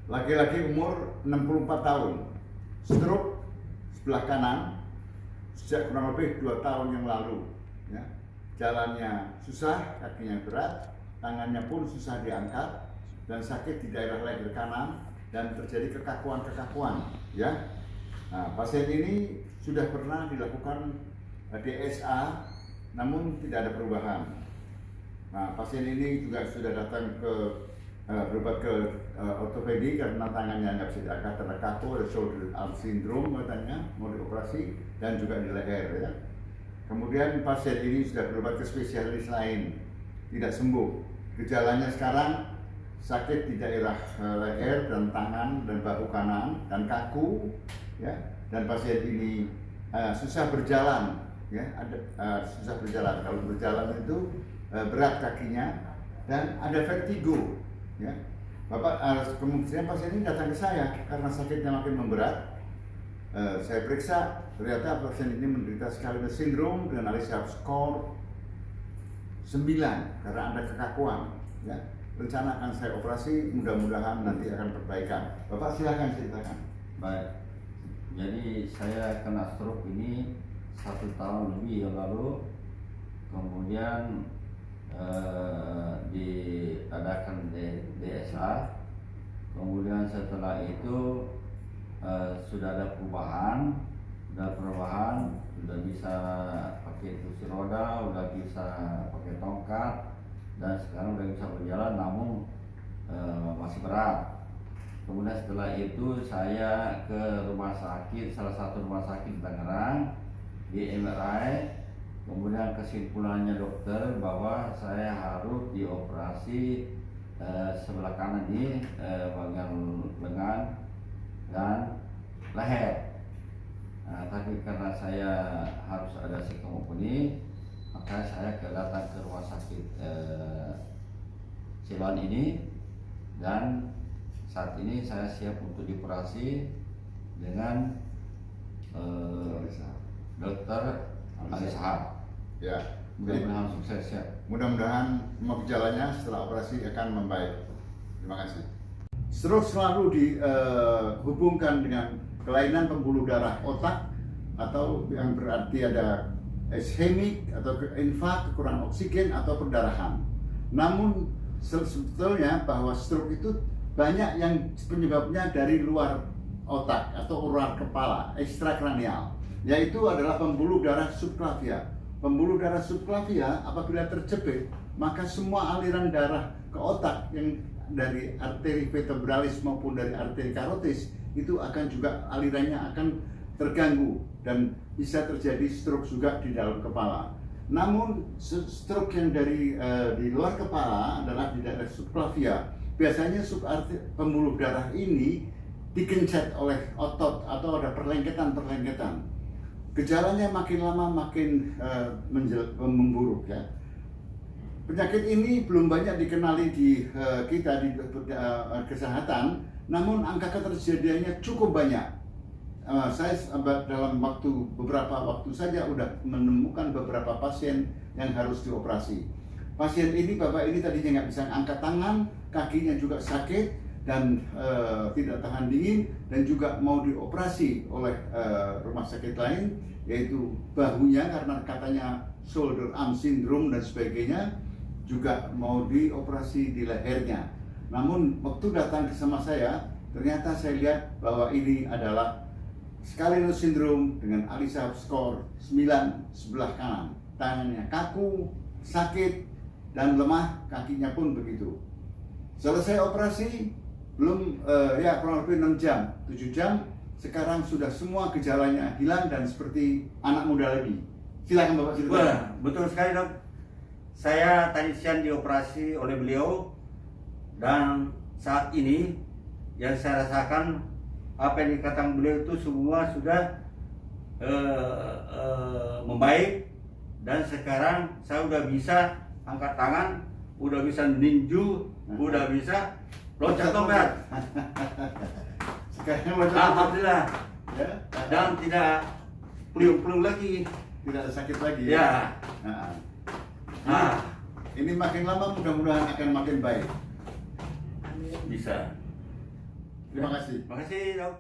laki-laki umur 64 tahun, stroke sebelah kanan sejak kurang lebih 2 tahun yang lalu. Ya. Jalannya susah, kakinya berat, tangannya pun susah diangkat, dan sakit di daerah leher kanan, dan terjadi kekakuan-kekakuan. Ya. Nah, pasien ini sudah pernah dilakukan DSA, namun tidak ada perubahan. Nah, pasien ini juga sudah datang ke berobat ke ortopedi karena tangannya nggak bisa diangkat, karena kaku, ada shoulder arm syndrome katanya, mau dioperasi, dan juga di leher. Ya. Kemudian pasien ini sudah berobat ke spesialis lain, tidak sembuh. Gejalanya sekarang sakit di daerah leher dan tangan dan bahu kanan dan kaku, ya. Dan pasien ini susah berjalan, ya. Susah berjalan. Kalau berjalan itu berat kakinya dan ada vertigo. Ya, Bapak kemungkinan pasien ini datang ke saya karena sakitnya makin memberat. Saya periksa, ternyata pasien ini menderita Scalene syndrome dengan Alice-Haft score 9 karena ada kekakuan. Ya, rencana akan saya operasi, mudah-mudahan nanti akan perbaikan. Bapak silakan ceritakan. Baik, jadi saya kena stroke ini 1 tahun lebih yang lalu, kemudian diadakan DSA, kemudian setelah itu sudah ada perubahan, sudah bisa pakai kursi roda, udah bisa pakai tongkat, dan sekarang udah bisa berjalan, namun masih berat. Kemudian setelah itu saya ke rumah sakit, salah satu rumah sakit di Tangerang, di MRI. Kemudian kesimpulannya dokter bahwa saya harus dioperasi sebelah kanan ini, bagian lengan dan leher. Nah, tapi karena saya harus ada psikoponi, maka saya datang ke rumah sakit Ceylon ini, dan saat ini saya siap untuk dioperasi dengan dokter Alice-Haft. Ya, mudah-mudahan sukses ya. Mudah-mudahan semua gejalanya setelah operasi akan membaik. Terima kasih. Stroke selalu dihubungkan dengan kelainan pembuluh darah otak, atau yang berarti ada ischemik atau infak, kekurangan oksigen atau perdarahan. Namun sebetulnya bahwa stroke itu banyak yang penyebabnya dari luar otak atau luar kepala, ekstrakranial, yaitu adalah pembuluh darah subclavia. Pembuluh darah subclavia apabila terjepit, maka semua aliran darah ke otak yang dari arteri vertebralis maupun dari arteri karotis itu akan juga alirannya akan terganggu dan bisa terjadi stroke juga di dalam kepala. Namun stroke yang dari di luar kepala adalah di daerah subclavia. Biasanya pembuluh darah ini dikencet oleh otot atau ada perlengketan-perlengketan. Gejalanya makin lama makin memburuk, ya. Penyakit ini belum banyak dikenali di kita di kesehatan, namun angka keterjadiannya cukup banyak. Saya dalam beberapa waktu saja udah menemukan beberapa pasien yang harus dioperasi. Pasien ini, bapak ini tadinya nggak bisa angkat tangan, kakinya juga sakit dan tidak tahan dingin, dan juga mau dioperasi oleh rumah sakit lain, yaitu bahunya karena katanya shoulder arm syndrome dan sebagainya, juga mau dioperasi di lehernya. Namun waktu datang sama saya, ternyata saya lihat bahwa ini adalah Scalene syndrome dengan Alice-Haft score 9 sebelah kanan. Tangannya kaku, sakit, dan lemah, kakinya pun begitu. Selesai operasi, belum kurang lebih 6 jam, 7 jam, sekarang sudah semua gejalanya hilang dan seperti anak muda lagi. Silakan Bapak cerita. Wah, betul sekali dok. Saya tadi siang dioperasi oleh beliau, dan saat ini yang saya rasakan apa yang dikatakan beliau itu semua sudah membaik, dan sekarang saya udah bisa angkat tangan, udah bisa ninju, udah bisa loncat tombak. Sekarang Alhamdulillah, ya, dan tidak peliung-peliung lagi. tidak ada sakit lagi. Ya. Ini makin lama mudah-mudahan akan makin baik. Bisa. Terima kasih. Terima kasih dok.